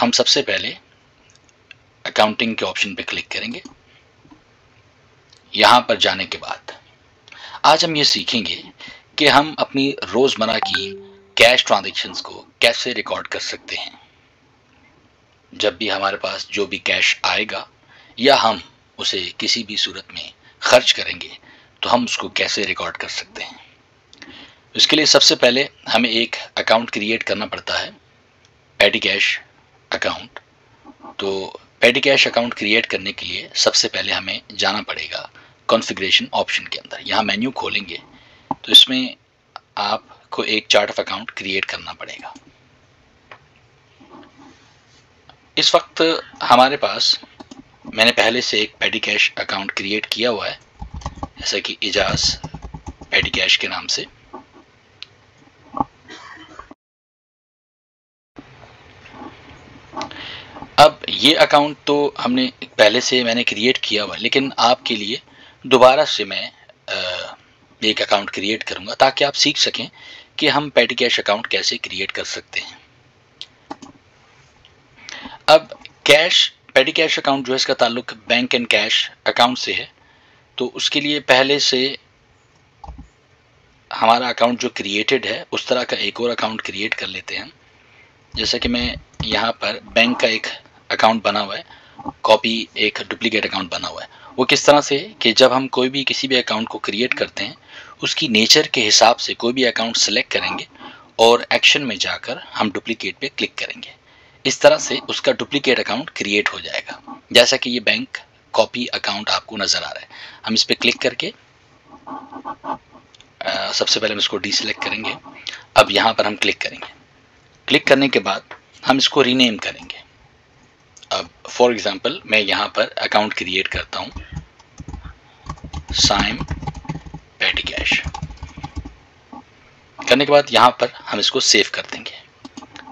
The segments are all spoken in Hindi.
हम सबसे पहले अकाउंटिंग के ऑप्शन पे क्लिक करेंगे। यहाँ पर जाने के बाद आज हम ये सीखेंगे कि हम अपनी रोज़मर्रा की कैश ट्रांजैक्शंस को कैसे रिकॉर्ड कर सकते हैं। जब भी हमारे पास जो भी कैश आएगा या हम उसे किसी भी सूरत में खर्च करेंगे तो हम उसको कैसे रिकॉर्ड कर सकते हैं। इसके लिए सबसे पहले हमें एक अकाउंट क्रिएट करना पड़ता है, पेटी कैश अकाउंट। तो पेटी कैश अकाउंट क्रिएट करने के लिए सबसे पहले हमें जाना पड़ेगा कॉन्फ़िगरेशन ऑप्शन के अंदर। यहाँ मेन्यू खोलेंगे तो इसमें आपको एक चार्ट ऑफ अकाउंट क्रिएट करना पड़ेगा। इस वक्त हमारे पास मैंने पहले से एक पेटी कैश अकाउंट क्रिएट किया हुआ है, जैसा कि इजाज पेटी कैश के नाम से। अब ये अकाउंट तो हमने पहले से मैंने क्रिएट किया हुआ, लेकिन आपके लिए दोबारा से मैं एक अकाउंट क्रिएट करूंगा ताकि आप सीख सकें कि हम पेटी कैश अकाउंट कैसे क्रिएट कर सकते हैं। अब पेटी कैश अकाउंट जो है इसका ताल्लुक बैंक एंड कैश अकाउंट से है, तो उसके लिए पहले से हमारा अकाउंट जो क्रिएटेड है उस तरह का एक और अकाउंट क्रिएट कर लेते हैं। जैसा कि मैं यहाँ पर बैंक का एक अकाउंट बना हुआ है, कॉपी एक डुप्लीकेट अकाउंट बना हुआ है। वो किस तरह से कि जब हम कोई भी किसी भी अकाउंट को क्रिएट करते हैं उसकी नेचर के हिसाब से कोई भी अकाउंट सेलेक्ट करेंगे और एक्शन में जाकर हम डुप्लीकेट पे क्लिक करेंगे। इस तरह से उसका डुप्लीकेट अकाउंट क्रिएट हो जाएगा। जैसा कि ये बैंक कॉपी अकाउंट आपको नज़र आ रहा है, हम इस पर क्लिक करके सबसे पहले हम इसको डीसेलेक्ट करेंगे। अब यहाँ पर हम क्लिक करेंगे। क्लिक करने के बाद हम इसको रीनेम करेंगे। अब फॉर एग्जांपल मैं यहाँ पर अकाउंट क्रिएट करता हूँ, साइम पेटी कैश। करने के बाद यहाँ पर हम इसको सेव कर देंगे।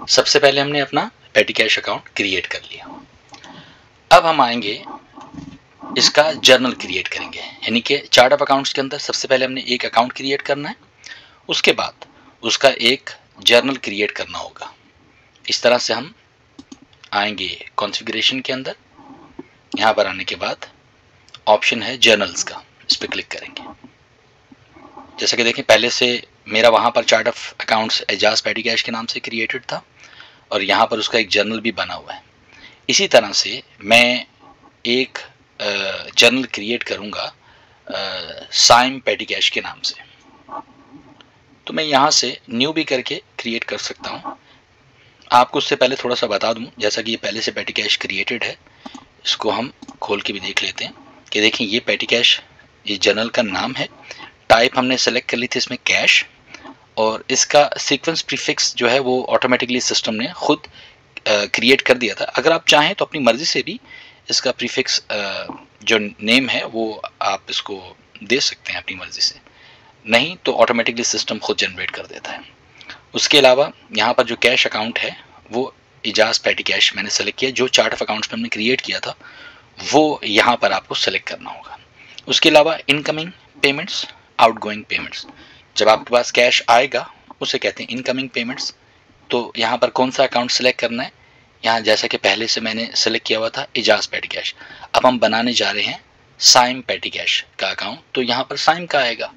सबसे पहले हमने अपना पेटी कैश अकाउंट क्रिएट कर लिया। अब हम आएंगे इसका जर्नल क्रिएट करेंगे, यानी कि चार्ट ऑफ अकाउंट्स के अंदर सबसे पहले हमने एक अकाउंट क्रिएट करना है, उसके बाद उसका एक जर्नल क्रिएट करना होगा। इस तरह से हम आएंगे कॉन्फ़िगरेशन के अंदर। यहाँ पर आने के बाद ऑप्शन है जर्नल्स का, इस पर क्लिक करेंगे। जैसा कि देखें पहले से मेरा वहाँ पर चार्ट ऑफ अकाउंट्स एजाज पेटी कैश के नाम से क्रिएटेड था और यहाँ पर उसका एक जर्नल भी बना हुआ है। इसी तरह से मैं एक जर्नल क्रिएट करूँगा साइम पेटी कैश के नाम से। तो मैं यहाँ से न्यू भी करके क्रिएट कर सकता हूँ। आपको उससे पहले थोड़ा सा बता दूँ, जैसा कि ये पहले से पेटी कैश क्रिएटेड है, इसको हम खोल के भी देख लेते हैं कि देखें ये पेटी कैश, ये जर्नल का नाम है। टाइप हमने सेलेक्ट कर ली थी इसमें कैश, और इसका सीक्वेंस प्रीफिक्स जो है वो ऑटोमेटिकली सिस्टम ने खुद क्रिएट कर दिया था। अगर आप चाहें तो अपनी मर्ज़ी से भी इसका प्रीफिक्स जो नेम है वो आप इसको दे सकते हैं अपनी मर्ज़ी से, नहीं तो ऑटोमेटिकली सिस्टम खुद जनरेट कर देता है। उसके अलावा यहाँ पर जो कैश अकाउंट है वो इजाज पेटी कैश मैंने सेलेक्ट किया। जो चार्ट ऑफ अकाउंट्स में हमने क्रिएट किया था वो यहाँ पर आपको सेलेक्ट करना होगा। उसके अलावा इनकमिंग पेमेंट्स, आउटगोइंग पेमेंट्स, जब आपके पास कैश आएगा उसे कहते हैं इनकमिंग पेमेंट्स। तो यहाँ पर कौन सा अकाउंट सेलेक्ट करना है, यहाँ जैसा कि पहले से मैंने सेलेक्ट किया हुआ था इजाज पेटी कैश, अब हम बनाने जा रहे हैं साइम पेटी कैश का अकाउंट, तो यहाँ पर साइम का आएगा।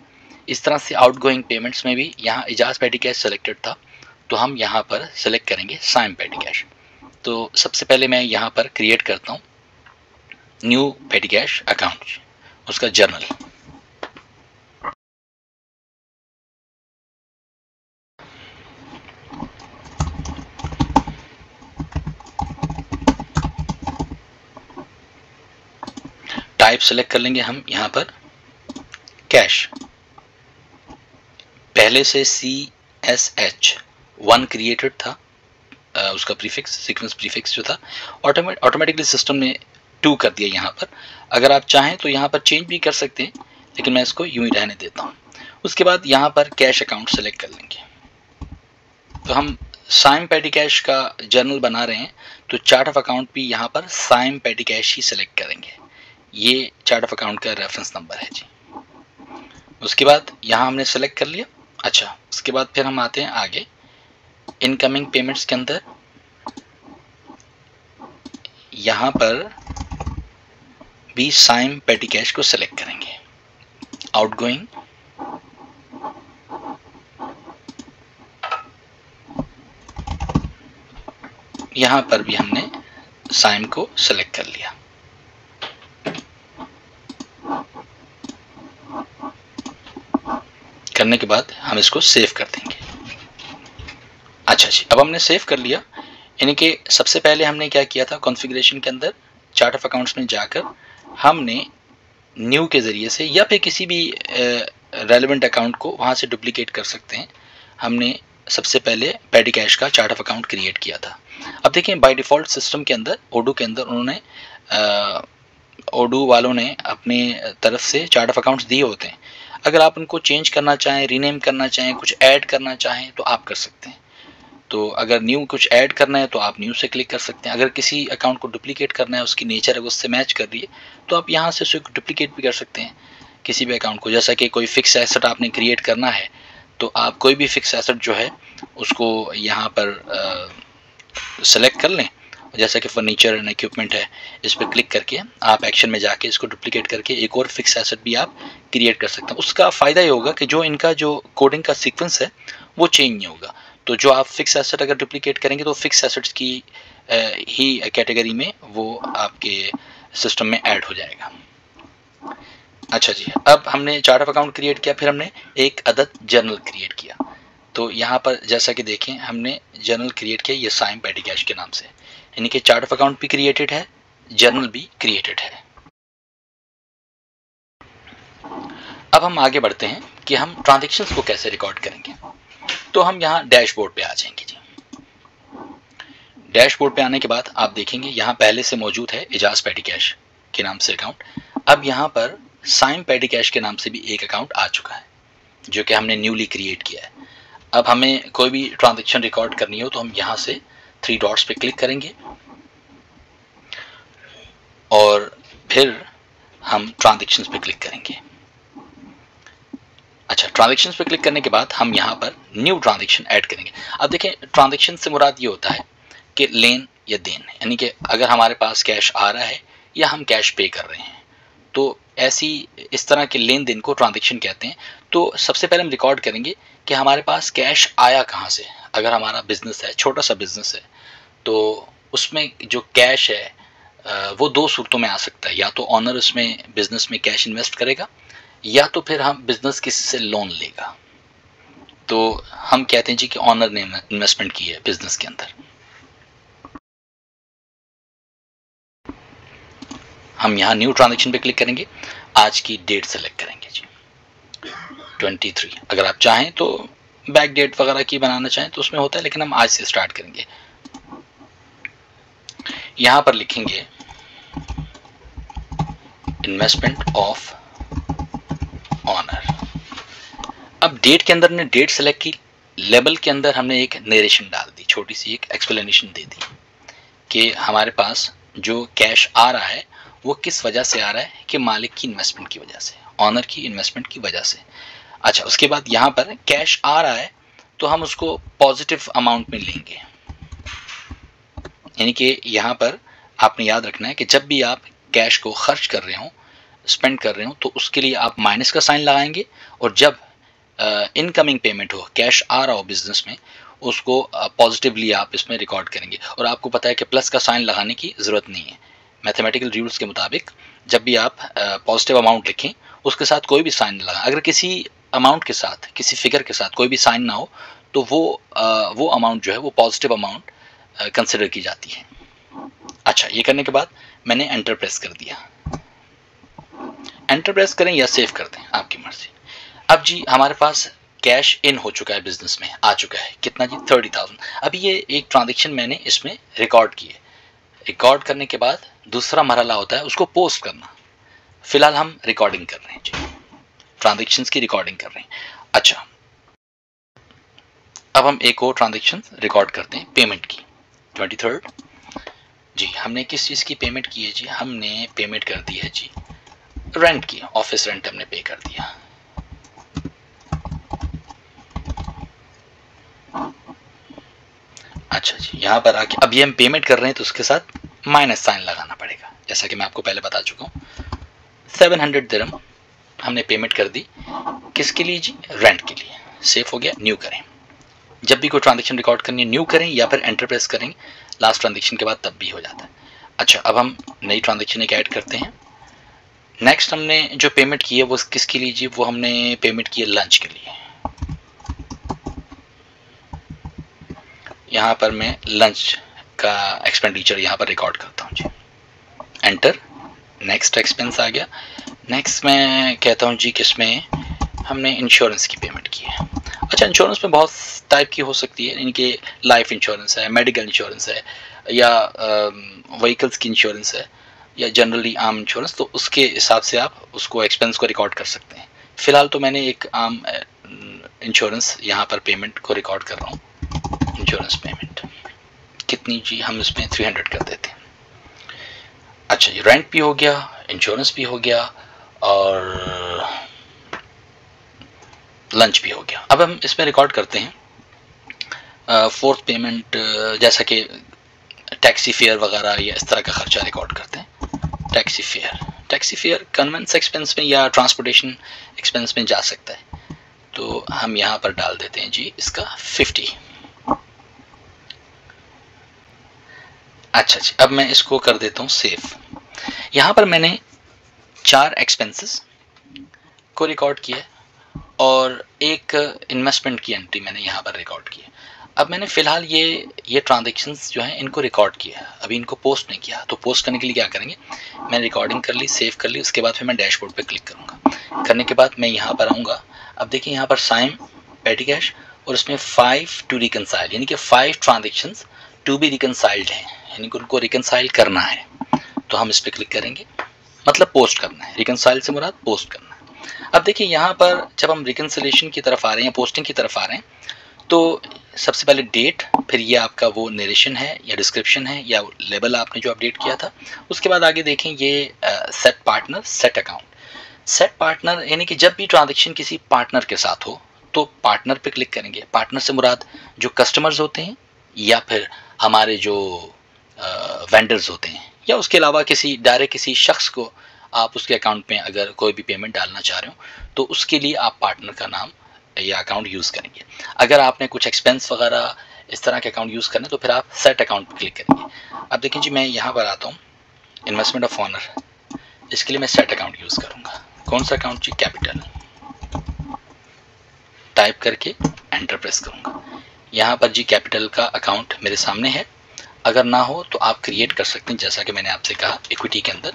इस तरह से आउटगोइंग पेमेंट्स में भी यहाँ इजाज पेटी कैश सेलेक्टेड था, तो हम यहाँ पर सेलेक्ट करेंगे साइम पेटी कैश। तो सबसे पहले मैं यहाँ पर क्रिएट करता हूँ न्यू पेटी कैश अकाउंट, उसका जर्नल। टाइप सेलेक्ट कर लेंगे हम यहाँ पर कैश। पहले से CSH1 क्रिएटेड था, उसका प्रीफिक्स सीक्वेंस प्रीफिक्स जो था ऑटोमेटिकली सिस्टम ने 2 कर दिया यहाँ पर। अगर आप चाहें तो यहाँ पर चेंज भी कर सकते हैं, लेकिन मैं इसको यूं ही रहने देता हूँ। उसके बाद यहाँ पर कैश अकाउंट सेलेक्ट कर लेंगे। तो हम साइम पेटी कैश का जर्नल बना रहे हैं, तो चार्ट ऑफ अकाउंट भी यहाँ पर साइम पेटी कैश ही सेलेक्ट करेंगे। ये चार्ट ऑफ अकाउंट का रेफरेंस नंबर है जी। उसके बाद यहाँ हमने सेलेक्ट कर लिया। अच्छा, उसके बाद फिर हम आते हैं आगे इनकमिंग पेमेंट्स के अंदर। यहाँ पर भी साइम पेटी कैश को सेलेक्ट करेंगे। आउटगोइंग, यहाँ पर भी हमने साइम को सेलेक्ट कर लिया। करने के बाद हम इसको सेव कर देंगे। अच्छा जी, अब हमने सेव कर लिया। यानी कि सबसे पहले हमने क्या किया था, कॉन्फ़िगरेशन के अंदर चार्ट ऑफ अकाउंट्स में जाकर हमने न्यू के ज़रिए से या फिर किसी भी रेलेवेंट अकाउंट को वहाँ से डुप्लीकेट कर सकते हैं। हमने सबसे पहले पेटी कैश का चार्ट ऑफ अकाउंट क्रिएट किया था। अब देखें, बाय डिफ़ॉल्ट सिस्टम के अंदर ओडू के अंदर उन्होंने ओडू वालों ने अपने तरफ से चार्ट ऑफ अकाउंट्स दिए होते हैं। अगर आप उनको चेंज करना चाहें, रीनेम करना चाहें, कुछ ऐड करना चाहें तो आप कर सकते हैं। तो अगर न्यू कुछ ऐड करना है तो आप न्यू से क्लिक कर सकते हैं। अगर किसी अकाउंट को डुप्लीकेट करना है, उसकी नेचर अगर उससे मैच कर रही है तो आप यहाँ से उसको डुप्लीकेट भी कर सकते हैं किसी भी अकाउंट को। जैसा कि कोई फिक्स एसेट आपने क्रिएट करना है तो आप कोई भी फिक्स एसेट जो है उसको यहाँ पर सेलेक्ट कर लें। जैसा कि फर्नीचर एंड इक्विपमेंट है, इस पर क्लिक करके आप एक्शन में जाके इसको डुप्लीकेट करके एक और फिक्स एसेट भी आप क्रिएट कर सकते हैं। उसका फ़ायदा ये होगा कि जो इनका जो कोडिंग का सीक्वेंस है वो चेंज नहीं होगा। तो जो आप फिक्स एसेट अगर डुप्लीकेट करेंगे तो फिक्स एसेट्स की ही कैटेगरी में वो आपके सिस्टम में ऐड हो जाएगा। अच्छा जी, अब हमने चार्ट ऑफ अकाउंट क्रिएट किया, फिर हमने एक अदद जर्नल क्रिएट किया। तो यहाँ पर जैसा कि देखें, हमने जर्नल क्रिएट किया ये साइम पेटी कैश के नाम से, यानी कि चार्ट ऑफ अकाउंट भी क्रिएटेड है, जर्नल भी क्रिएटेड है। अब हम आगे बढ़ते हैं कि हम ट्रांजैक्शंस को कैसे रिकॉर्ड करेंगे। तो हम यहाँ डैशबोर्ड पे आ जाएंगे जी। डैशबोर्ड पे आने के बाद आप देखेंगे यहाँ पहले से मौजूद है एजाज पेटी कैश के नाम से अकाउंट। अब यहाँ पर साइम पेटी कैश के नाम से भी एक अकाउंट आ चुका है जो कि हमने न्यूली क्रिएट किया है। अब हमें कोई भी ट्रांजैक्शन रिकॉर्ड करनी हो तो हम यहाँ से 3 डॉट्स पे क्लिक करेंगे और फिर हम ट्रांजैक्शंस पे क्लिक करेंगे। अच्छा, ट्रांजैक्शंस पे क्लिक करने के बाद हम यहाँ पर न्यू ट्रांजैक्शन ऐड करेंगे। अब देखें, ट्रांजैक्शन से मुराद ये होता है कि लेन या देन, यानी कि अगर हमारे पास कैश आ रहा है या हम कैश पे कर रहे हैं तो ऐसी इस तरह के लेन देन को ट्रांजैक्शन कहते हैं। तो सबसे पहले हम रिकॉर्ड करेंगे कि हमारे पास कैश आया कहाँ से। अगर हमारा बिजनेस है, छोटा सा बिजनेस है, तो उसमें जो कैश है वो 2 सूरतों में आ सकता है। या तो ऑनर उसमें बिजनेस में कैश इन्वेस्ट करेगा या तो फिर हम बिजनेस किसी से लोन लेगा। तो हम कहते हैं जी कि ऑनर ने इन्वेस्टमेंट की है बिजनेस के अंदर। हम यहाँ न्यू ट्रांजैक्शन पे क्लिक करेंगे, आज की डेट सेलेक्ट करेंगे जी 23। अगर आप चाहें तो बैक डेट वगैरह की बनाना चाहें तो उसमें होता है, लेकिन हम आज से स्टार्ट करेंगे। यहाँ पर लिखेंगे इन्वेस्टमेंट ऑफ ऑनर। अब डेट के अंदर ने डेट सेलेक्ट की, लेबल के अंदर हमने एक नरेशन डाल दी, छोटी सी एक एक्सप्लेनेशन दे दी कि हमारे पास जो कैश आ रहा है वो किस वजह से आ रहा है, कि मालिक की इन्वेस्टमेंट की वजह से, ऑनर की इन्वेस्टमेंट की वजह से। अच्छा, उसके बाद यहाँ पर कैश आ रहा है तो हम उसको पॉजिटिव अमाउंट में लेंगे, यानी कि यहाँ पर आपने याद रखना है कि जब भी आप कैश को खर्च कर रहे हो, स्पेंड कर रहे हो, तो उसके लिए आप माइनस का साइन लगाएंगे, और जब इनकमिंग पेमेंट हो, कैश आ रहा हो बिजनेस में, उसको पॉजिटिवली आप इसमें रिकॉर्ड करेंगे। और आपको पता है कि प्लस का साइन लगाने की ज़रूरत नहीं है। मैथमेटिकल रूल्स के मुताबिक जब भी आप पॉजिटिव अमाउंट लिखें उसके साथ कोई भी साइन ना लगाएं। अगर किसी अमाउंट के साथ, किसी फिगर के साथ कोई भी साइन ना हो तो वो अमाउंट जो है वो पॉजिटिव अमाउंट कंसिडर की जाती है। अच्छा, ये करने के बाद मैंने एंटर प्रेस कर दिया। एंटर प्रेस करें या सेव कर दें, आपकी मर्जी। अब जी हमारे पास कैश इन हो चुका है, बिजनेस में आ चुका है, कितना जी 30,000। अभी ये एक ट्रांजैक्शन मैंने इसमें रिकॉर्ड की है। रिकॉर्ड करने के बाद दूसरा मरहला होता है उसको पोस्ट करना। फिलहाल हम रिकॉर्डिंग कर रहे हैं जी, ट्रांजैक्शंस की रिकॉर्डिंग कर रहे हैं। अच्छा, अब हम एक और ट्रांजैक्शन रिकॉर्ड करते हैं, पेमेंट की। 23 जी, हमने किस चीज़ की पेमेंट की है जी? हमने पेमेंट कर दी है जी रेंट की, ऑफिस रेंट हमने पे कर दिया। अच्छा जी, यहाँ पर आके अभी हम पेमेंट कर रहे हैं तो उसके साथ माइनस साइन लगाना पड़ेगा, जैसा कि मैं आपको पहले बता चुका हूँ। 700 दिरहम हमने पेमेंट कर दी, किसके लिए जी? रेंट के लिए। सेफ हो गया, न्यू करें। जब भी कोई ट्रांजेक्शन रिकॉर्ड करनी है न्यू करें या फिर एंटर प्रेस करेंगे लास्ट ट्रांजेक्शन के बाद, तब भी हो जाता है। अच्छा, अब हम नई ट्रांजेक्शन एक ऐड करते हैं। नेक्स्ट हमने जो पेमेंट की है वो किसके लिए जी? वो हमने पेमेंट की है लंच के लिए। यहाँ पर मैं लंच का एक्सपेंडिचर यहाँ पर रिकॉर्ड करता हूँ जी। एंटर, नेक्स्ट एक्सपेंस आ गया। नेक्स्ट मैं कहता हूँ जी किसमें हमने इंश्योरेंस की पेमेंट की है। अच्छा, इंश्योरेंस में बहुत टाइप की हो सकती है, इनके लाइफ इंश्योरेंस है, मेडिकल इंश्योरेंस है, या व्हीकल्स की इंश्योरेंस है, या जनरली आम इंश्योरेंस। तो उसके हिसाब से आप उसको एक्सपेंस को रिकॉर्ड कर सकते हैं। फिलहाल तो मैंने एक आम इंश्योरेंस यहाँ पर पेमेंट को रिकॉर्ड कर रहा हूँ। इंश्योरेंस पेमेंट कितनी जी? हम इसमें 300 कर देते हैं। अच्छा, ये रेंट भी हो गया, इंश्योरेंस भी हो गया और लंच भी हो गया। अब हम इसमें रिकॉर्ड करते हैं फोर्थ पेमेंट, जैसा कि टैक्सी फेयर वगैरह या इस तरह का खर्चा रिकॉर्ड करते हैं। टैक्सी फेयर कन्वेंस एक्सपेंस में या ट्रांसपोर्टेशन एक्सपेंस में जा सकता है, तो हम यहाँ पर डाल देते हैं जी इसका 50। अच्छा जी, अब मैं इसको कर देता हूँ सेव। यहाँ पर मैंने 4 एक्सपेंसेस को रिकॉर्ड किया है और एक इन्वेस्टमेंट की एंट्री मैंने यहाँ पर रिकॉर्ड की है। अब मैंने फ़िलहाल ये ट्रांजेक्शन्स जो हैं इनको रिकॉर्ड किया है, अभी इनको पोस्ट नहीं किया। तो पोस्ट करने के लिए क्या करेंगे, मैंने रिकॉर्डिंग कर ली, सेव कर ली, उसके बाद फिर मैं डैशबोर्ड पे क्लिक करूँगा। करने के बाद मैं यहाँ पर आऊँगा। अब देखिए यहाँ पर साइन पेटी कैश और इसमें 5 टू रिकनसाइल, यानी कि 5 ट्रांजेक्शन्स टू बी रिकनसाइल्ड हैं, यानी कि उनको रिकनसाइल करना है। तो हम इस पर क्लिक करेंगे, मतलब पोस्ट करना है। रिकनसाइल से मुराद पोस्ट करना है। अब देखिए यहाँ पर जब हम रिकनसिलेशन की तरफ आ रहे हैं या पोस्टिंग की तरफ आ रहे हैं, तो सबसे पहले डेट, फिर ये आपका वो नरेशन है या डिस्क्रिप्शन है या लेबल आपने जो अपडेट किया था। उसके बाद आगे देखें ये set partner, set account. Set partner यानी कि जब भी ट्रांजेक्शन किसी पार्टनर के साथ हो तो पार्टनर पे क्लिक करेंगे। पार्टनर से मुराद जो कस्टमर्स होते हैं या फिर हमारे जो वेंडर्स होते हैं, या उसके अलावा किसी डायरेक्ट किसी शख्स को आप उसके अकाउंट में अगर कोई भी पेमेंट डालना चाह रहे हो तो उसके लिए आप पार्टनर का नाम या अकाउंट यूज़ करेंगे। अगर आपने कुछ एक्सपेंस वगैरह इस तरह के अकाउंट यूज़ करने तो फिर आप सेट अकाउंट पर क्लिक करेंगे। अब देखिए जी, मैं यहाँ पर आता हूँ, इन्वेस्टमेंट ऑफ ऑनर, इसके लिए मैं सेट अकाउंट यूज़ करूँगा। कौन सा अकाउंट जी? कैपिटल। टाइप करके एंटर प्रेस करूँगा। यहाँ पर जी कैपिटल का अकाउंट मेरे सामने है। अगर ना हो तो आप क्रिएट कर सकते हैं, जैसा कि मैंने आपसे कहा इक्विटी के अंदर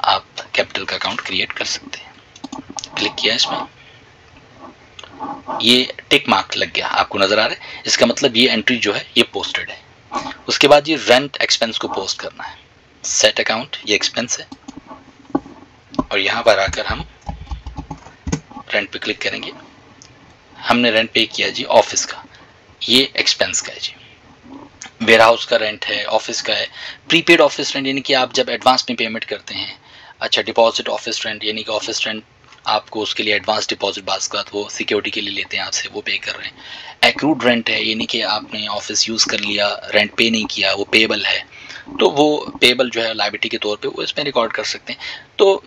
आप कैपिटल का अकाउंट क्रिएट कर सकते हैं। क्लिक किया इसमें, ये टिक मार्क लग गया, आपको नजर आ रहा है। इसका मतलब ये एंट्री जो है ये पोस्टेड है। उसके बाद ये रेंट एक्सपेंस को पोस्ट करना है। सेट अकाउंट, ये एक्सपेंस है और यहाँ पर आकर हम रेंट पे क्लिक करेंगे। हमने रेंट पे किया जी ऑफिस का, ये एक्सपेंस का है जी। वेयर हाउस का रेंट है, ऑफिस का है। प्रीपेड ऑफिस रेंट यानी कि आप जब एडवांस में पेमेंट करते हैं। अच्छा, डिपॉजिट ऑफिस रेंट यानी कि ऑफिस रेंट आपको उसके लिए एडवांस डिपॉजिट बात वो सिक्योरिटी के लिए लेते हैं आपसे, वो पे कर रहे हैं। एक्रूड रेंट है यानी कि आपने ऑफिस यूज़ कर लिया, रेंट पे नहीं किया, वो पेबल है, तो वो पेबल जो है लायबिलिटी के तौर पे वो इसमें रिकॉर्ड कर सकते हैं। तो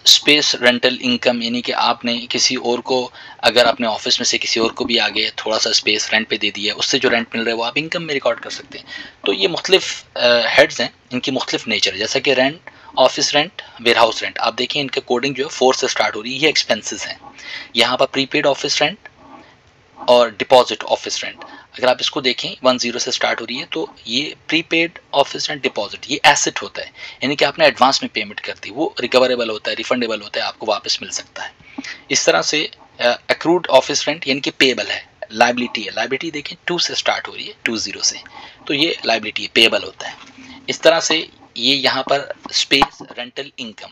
स्पेस रेंटल इनकम यानी कि आपने किसी और को, अगर अपने ऑफिस में से किसी और को भी आगे थोड़ा सा स्पेस रेंट पे दे दिया, उससे जो रेंट मिल रहा है वो आप इनकम में रिकॉर्ड कर सकते हैं। तो ये मुख्तलिफ हेड्स हैं, इनकी मुख्तलिफ नेचर है, जैसा कि rent, office rent, warehouse rent. आप देखिए इनका कोडिंग जो है 4 से स्टार्ट हो रही है, ये एक्सपेंसेस हैं। यहाँ पर प्रीपेड ऑफिस रेंट और डिपॉजिट ऑफिस रेंट, अगर आप इसको देखें 10 से स्टार्ट हो रही है, तो ये प्रीपेड ऑफिस रेंट डिपॉजिट ये एसेट होता है, यानी कि आपने एडवांस में पेमेंट कर दी, वो रिकवरेबल होता है, रिफंडेबल होता है, आपको वापस मिल सकता है। इस तरह से एक्रूड ऑफिस रेंट यानी कि पेबल है, लाइबिलिटी है। लाइबिलिटी देखें 2 से स्टार्ट हो रही है, 20 से, तो ये लाइबिलिटी पेबल होता है। इस तरह से ये यहाँ पर स्पेस रेंटल इनकम,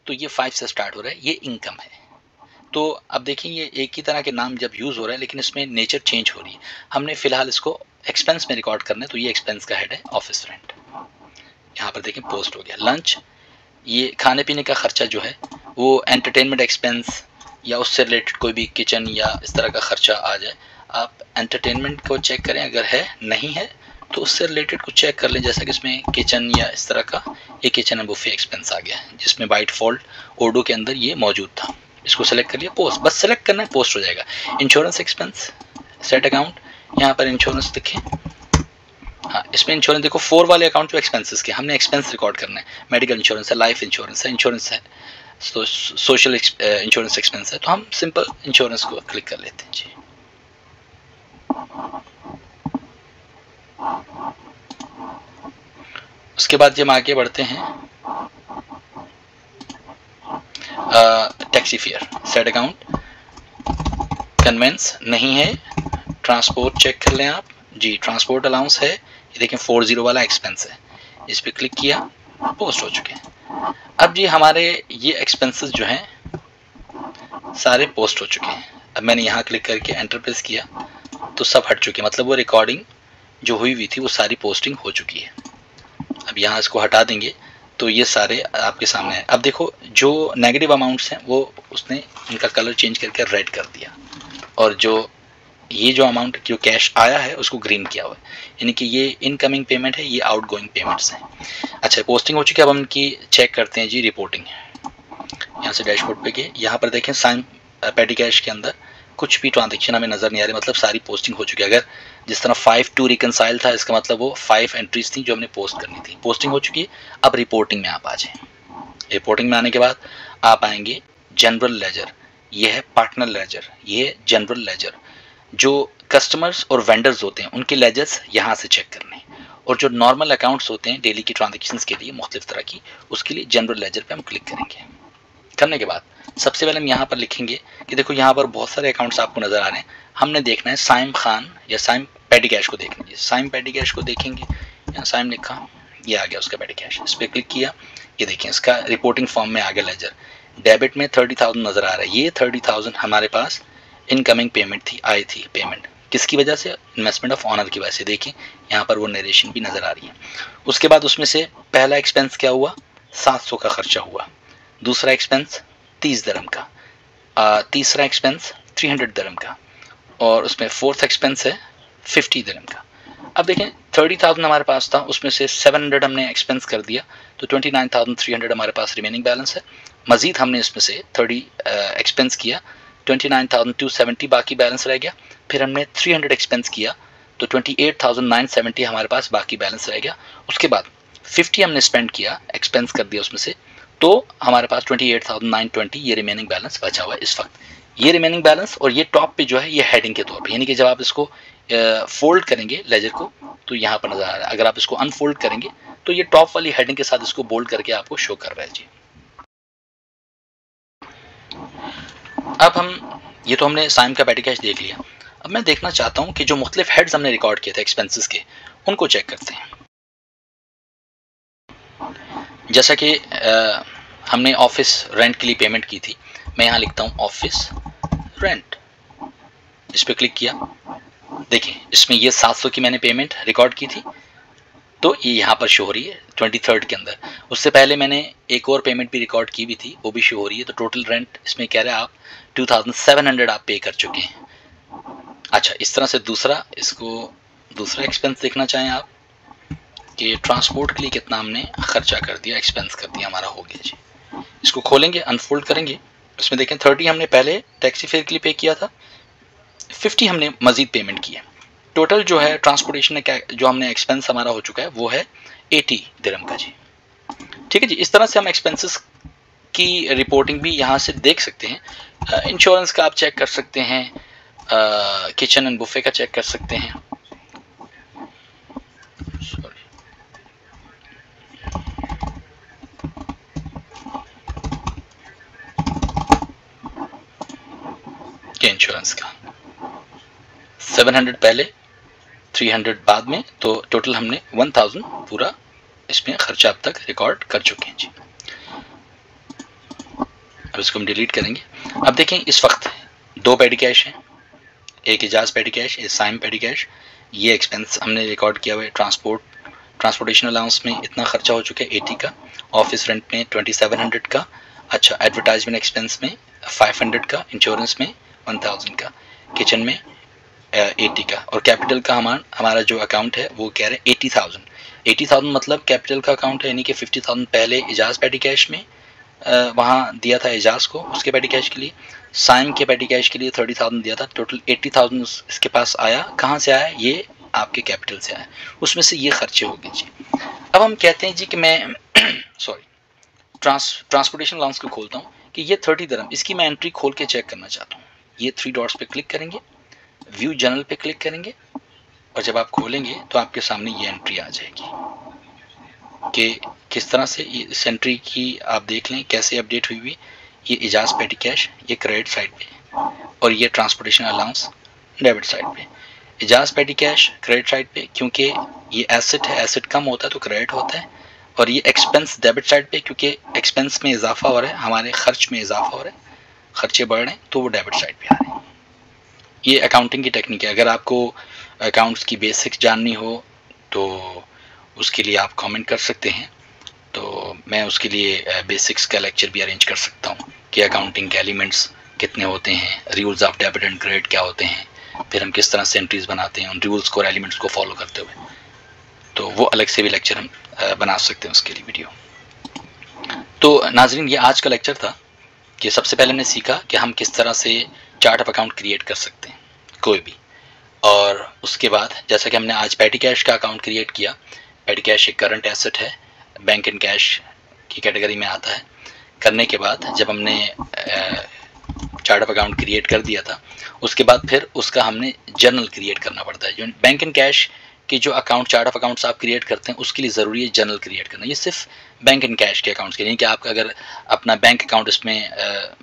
तो ये 5 से स्टार्ट हो रहा है, ये इनकम है। तो अब देखें ये एक ही तरह के नाम जब यूज़ हो रहा है लेकिन इसमें नेचर चेंज हो रही है। हमने फ़िलहाल इसको एक्सपेंस में रिकॉर्ड करना है, तो ये एक्सपेंस का हेड है ऑफिस रेंट। यहाँ पर देखें पोस्ट हो गया। लंच, ये खाने पीने का खर्चा जो है वो एंटरटेनमेंट एक्सपेंस या उससे रिलेटेड कोई भी किचन या इस तरह का खर्चा आ जाए, आप एंटरटेनमेंट को चेक करें, अगर है नहीं है तो उससे रिलेटेड कुछ चेक कर लें, जैसा कि इसमें किचन या इस तरह का ये किचन एंड बुफे एक्सपेंस आ गया है, जिसमें बाय डिफॉल्ट ओडो के अंदर ये मौजूद था। इसको सेलेक्ट कर लिया, पोस्ट, बस सेलेक्ट करना है, पोस्ट हो जाएगा। इंश्योरेंस एक्सपेंस, सेट अकाउंट, यहाँ पर इंश्योरेंस दिखे, हाँ इसमें इंश्योरेंस देखो 4 वाले अकाउंट जो एक्सपेंसेस के, हमने एक्सपेंस रिकॉर्ड करना है। मेडिकल इंश्योरेंस है, लाइफ इंश्योरेंस है, तो सोशल इंश्योरेंस एक्सपेंस है, तो हम सिंपल इंश्योरेंस को क्लिक कर लेते हैं जी। उसके बाद जब आगे बढ़ते हैं, taxi fare, set account, conveyance नहीं है, ट्रांसपोर्ट चेक कर लें आप जी, ट्रांसपोर्ट अलाउंस है, ये देखें 40 वाला एक्सपेंस है, इस पर क्लिक किया, पोस्ट हो चुके हैं। अब जी हमारे ये एक्सपेंसेस जो हैं सारे पोस्ट हो चुके हैं। अब मैंने यहाँ क्लिक करके एंटर प्रेस किया तो सब हट चुके हैं, मतलब वो रिकॉर्डिंग जो हुई थी वो सारी पोस्टिंग हो चुकी है। अब यहाँ इसको हटा देंगे तो ये सारे आपके सामने है। अब देखो जो नेगेटिव अमाउंट्स हैं वो उसने इनका कलर चेंज करके रेड कर दिया, और जो ये जो अमाउंट जो कैश आया है उसको ग्रीन किया हुआ है, यानी कि ये इनकमिंग पेमेंट है, ये आउटगोइंग पेमेंट्स हैं। अच्छा पोस्टिंग हो चुकी है, अब हम इनकी चेक करते हैं जी। रिपोर्टिंग, यहाँ से डैशबोर्ड पे गए, यहाँ पर देखें साइन पेटी कैश के अंदर कुछ भी ट्रांजेक्शन हमें नज़र नहीं आ रही, मतलब सारी पोस्टिंग हो चुकी है। अगर जिस तरह 5 to रिकनसाइल था, इसका मतलब वो 5 एंट्रीज थी जो हमने पोस्ट करनी थी, पोस्टिंग हो चुकी है। अब रिपोर्टिंग में आप आ जाएं। रिपोर्टिंग में आने के बाद आप आएंगे जनरल लेजर, ये है पार्टनर लेजर, ये है जनरल लेजर। जो कस्टमर्स और वेंडर्स होते हैं उनके लेजर्स यहाँ से चेक करने, और जो नॉर्मल अकाउंट्स होते हैं डेली की ट्रांजेक्शन्स के लिए मुख्तलिफ तरह की, उसके लिए जनरल लेजर पे हम क्लिक करेंगे। करने के बाद सबसे पहले हम यहाँ पर लिखेंगे कि देखो यहाँ पर बहुत सारे अकाउंट्स आपको नज़र आ रहे हैं, हमने देखना है साइम खान या साइम पेटी कैश को देख लीजिए। साइम पेटी कैश को देखेंगे, यहाँ साइम लिखा, ये आ गया उसका पेटी कैश, इस पर क्लिक किया, ये देखें इसका रिपोर्टिंग फॉर्म में आ गया लेजर। डेबिट में 30,000 नज़र आ रहा है, ये 30,000 हमारे पास इनकमिंग पेमेंट थी, आई थी पेमेंट, किसकी वजह से, इन्वेस्टमेंट ऑफ ऑनर की वजह से। देखिए यहाँ पर वो नरेशन भी नज़र आ रही है। उसके बाद उसमें से पहला एक्सपेंस क्या हुआ, 700 का खर्चा हुआ, दूसरा एक्सपेंस 30 दरम का, तीसरा एक्सपेंस 300 दरम का, और उसमें फोर्थ एक्सपेंस है 50 दरम का। अब देखें 30,000 हमारे पास था, उसमें से 700 हमने एक्सपेंस कर दिया, तो 29,300 हमारे पास रिमेनिंग बैलेंस है। मजीद हमने इसमें से 30 एक्सपेंस किया, 29,270 बाकी बैलेंस रह गया। फिर हमने 300 एक्सपेंस किया तो 28,970 हमारे पास बाकी बैलेंस रह गया। उसके बाद 50 हमने स्पेंड किया, एक्सपेंस कर दिया उसमें से, तो हमारे पास 28,920 ये रिमेनिंग बैलेंस बचा हुआ है इस वक्त। ये रिमेनिंग बैलेंस, और ये टॉप पे जो है ये हेडिंग के तौर पे, यानी कि जब आप इसको फोल्ड करेंगे लेजर को तो यहाँ पर नजर आ रहा है। अगर आप इसको अनफोल्ड करेंगे तो ये टॉप वाली हेडिंग के साथ इसको बोल्ड करके आपको शो कर रहा है जी। अब हम ये तो हमने साइम का पेटी कैश देख लिया। अब मैं देखना चाहता हूँ कि जो मुख्तलिफ हेड्स हमने रिकॉर्ड किए थे एक्सपेंसेस के, उनको चेक करते हैं। जैसा कि हमने ऑफिस रेंट के लिए पेमेंट की थी, मैं यहाँ लिखता हूँ ऑफिस रेंट, इस पर क्लिक किया, देखिए इसमें ये 700 की मैंने पेमेंट रिकॉर्ड की थी, तो ये यहाँ पर शो हो रही है 23rd के अंदर। उससे पहले मैंने एक और पेमेंट भी रिकॉर्ड की भी थी, वो भी शो हो रही है। तो टोटल रेंट इसमें कह रहे हैं आप 2,700 आप पे कर चुके हैं। अच्छा इस तरह से दूसरा, इसको दूसरा एक्सपेंस देखना चाहें आप कि ट्रांसपोर्ट के लिए कितना हमने खर्चा कर दिया, एक्सपेंस कर दिया, हमारा हो गया जी। इसको खोलेंगे, अनफोल्ड करेंगे, इसमें देखें 30 हमने पहले टैक्सी फेयर के लिए पे किया था, 50 हमने मजीद पेमेंट की है। टोटल जो है ट्रांसपोर्टेशन जो हमने एक्सपेंस हमारा हो चुका है वो है 80 दिरहम का जी। ठीक है जी, इस तरह से हम एक्सपेंसेस की रिपोर्टिंग भी यहाँ से देख सकते हैं। इंश्योरेंस का आप चेक कर सकते हैं, किचन एंड बुफे का चेक कर सकते हैं। इंश्योरेंस का 700 पहले, 300 बाद में, तो टोटल हमने 1000 पूरा इसमें खर्चा अब तक रिकॉर्ड कर चुके हैं जी। अब इसको हम डिलीट करेंगे। अब देखें इस वक्त 2 पेटी कैश हैं, एक एजाज पेटी कैश, एक साइम पेटी कैश। ये एक्सपेंस हमने रिकॉर्ड किया हुआ है, ट्रांसपोर्टेशन अलाउंस में इतना खर्चा हो चुका है 80 का, ऑफिस रेंट में 2700 का, अच्छा एडवर्टाइजमेंट एक्सपेंस में 500 का, इंश्योरेंस में 1000 का, किचन में 80 का, और कैपिटल का हमारा जो अकाउंट है वो कह रहे हैं 80,000। 80,000 मतलब कैपिटल का अकाउंट है, यानी कि 50,000 पहले एजाज पेटी कैश में वहाँ दिया था एजाज को उसके पेटी कैश के लिए, साइम के पेटी कैश के लिए 30,000 दिया था। टोटल 80,000 इसके पास आया। कहाँ से आया? ये आपके कैपिटल से आया, उसमें से ये खर्चे हो गए जी। अब हम कहते हैं जी कि मैं सॉरी ट्रांसपोर्टेशन अलाउंस को खोलता हूँ कि ये 30 दिरहम, इसकी मैं एंट्री खोल के चेक करना चाहता हूँ। ये 3 डॉट्स पे क्लिक करेंगे, व्यू जर्नल पे क्लिक करेंगे, और जब आप खोलेंगे तो आपके सामने ये एंट्री आ जाएगी कि किस तरह से इस एंट्री की आप देख लें कैसे अपडेट हुई हुई। ये एजाज पेटी कैश, ये क्रेडिट साइड पे, और ये ट्रांसपोर्टेशन अलाउंस डेबिट साइड पे। एजाज पेटी कैश क्रेडिट साइड पे, क्योंकि ये एसेट है, एसेट कम होता है तो क्रेडिट होता है। और ये एक्सपेंस डेबिट साइड पे, क्योंकि एक्सपेंस में इजाफा हो रहा है, हमारे खर्च में इजाफा हो रहा है, खर्चे बढ़ रहे हैं, तो वो डेबिट साइड पे आ रहे हैं। ये अकाउंटिंग की टेक्निक है। अगर आपको अकाउंट्स की बेसिक्स जाननी हो तो उसके लिए आप कमेंट कर सकते हैं, तो मैं उसके लिए बेसिक्स का लेक्चर भी अरेंज कर सकता हूँ कि अकाउंटिंग के एलिमेंट्स कितने होते हैं, rules of debit and credit क्या होते हैं, फिर हम किस तरह से एंट्रीज बनाते हैं उन रूल्स को और एलिमेंट्स को फॉलो करते हुए। तो वो अलग से भी लेक्चर हम बना सकते हैं उसके लिए वीडियो। तो नाजरीन, ये आज का लेक्चर था कि सबसे पहले हमने सीखा कि हम किस तरह से चार्ट ऑफ अकाउंट क्रिएट कर सकते हैं कोई भी, और उसके बाद जैसा कि हमने आज पेटी कैश का अकाउंट क्रिएट किया। पेटी कैश एक करंट एसेट है, बैंक एंड कैश की कैटेगरी में आता है। करने के बाद जब हमने चार्ट ऑफ अकाउंट क्रिएट कर दिया था, उसके बाद फिर उसका हमने जर्नल क्रिएट करना पड़ता है। जो बैंक एंड कैश के जो अकाउंट चार्ट ऑफ अकाउंट्स आप क्रिएट करते हैं उसके लिए ज़रूरी है जर्नल क्रिएट करना। ये सिर्फ बैंक एंड कैश के अकाउंट्स के लिए, कि आप अगर अपना बैंक अकाउंट इसमें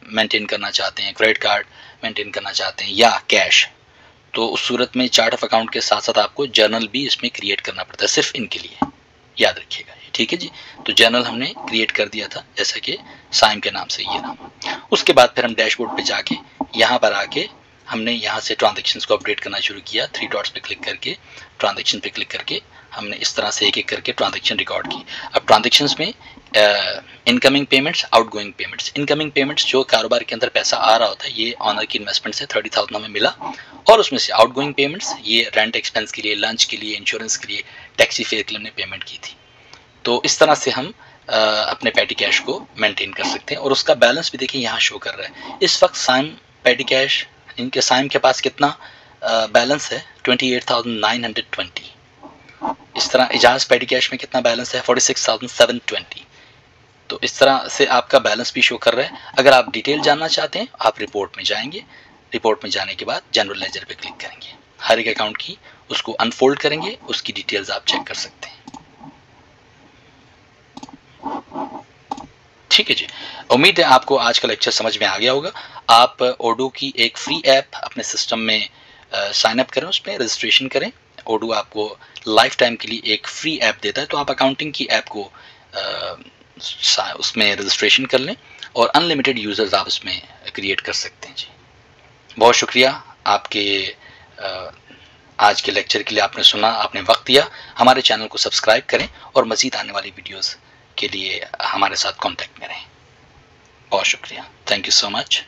मेंटेन करना चाहते हैं, क्रेडिट कार्ड मेंटेन करना चाहते हैं या कैश, तो उस सूरत में चार्ट ऑफ अकाउंट के साथ साथ आपको जर्नल भी इसमें क्रिएट करना पड़ता है, सिर्फ इनके लिए, याद रखिएगा। ठीक है जी। तो जर्नल हमने क्रिएट कर दिया था, जैसा कि साइम के नाम से ये नाम। उसके बाद फिर हम डैशबोर्ड पे जाके यहाँ पर आके हमने यहाँ से ट्रांजेक्शन्स को अपडेट करना शुरू किया। 3 डॉट्स पे क्लिक करके ट्रांजेक्शन पे क्लिक करके हमने इस तरह से एक एक करके ट्रांजेक्शन रिकॉर्ड की। अब ट्रांजेक्शन्स में incoming payments, outgoing payments. Incoming payments जो कारोबार के अंदर पैसा आ रहा होता है, ये ऑनर की इन्वेस्टमेंट से 30,000 हमें मिला, और उसमें से आउटगोइंग पेमेंट्स ये रेंट एक्सपेंस के लिए, लंच के लिए, इंश्योरेंस के लिए, टैक्सी फेयर के लिए हमने पेमेंट की थी। तो इस तरह से हम अपने पेटी कैश को मेंटेन कर सकते हैं। और उसका बैलेंस भी देखिए यहाँ शो कर रहा है। इस वक्त साइम पेटी कैश, इनके साइम के पास कितना बैलेंस है? 28,920। इस तरह एजाज पेटी कैश में कितना बैलेंस है? 46,720। तो इस तरह से आपका बैलेंस भी शो कर रहा है। अगर आप डिटेल जानना चाहते हैं आप रिपोर्ट में जाएंगे, रिपोर्ट में जाने के बाद जनरल लेजर पे क्लिक करेंगे, हर एक अकाउंट की उसको अनफोल्ड करेंगे, उसकी डिटेल्स आप चेक कर सकते हैं। ठीक है जी। उम्मीद है आपको आज का लेक्चर समझ में आ गया होगा। आप ओडो की एक फ्री ऐप अपने सिस्टम में साइन अप करें, उसमें रजिस्ट्रेशन करें। ओडो आपको लाइफ टाइम के लिए एक फ्री ऐप देता है, तो आप अकाउंटिंग की ऐप को उसमें रजिस्ट्रेशन कर लें और अनलिमिटेड यूज़र्स आप इसमें क्रिएट कर सकते हैं जी। बहुत शुक्रिया आपके आज के लेक्चर के लिए। आपने सुना, आपने वक्त दिया। हमारे चैनल को सब्सक्राइब करें और मज़ीद आने वाली वीडियोस के लिए हमारे साथ कांटेक्ट में रहें। बहुत शुक्रिया। Thank you so much.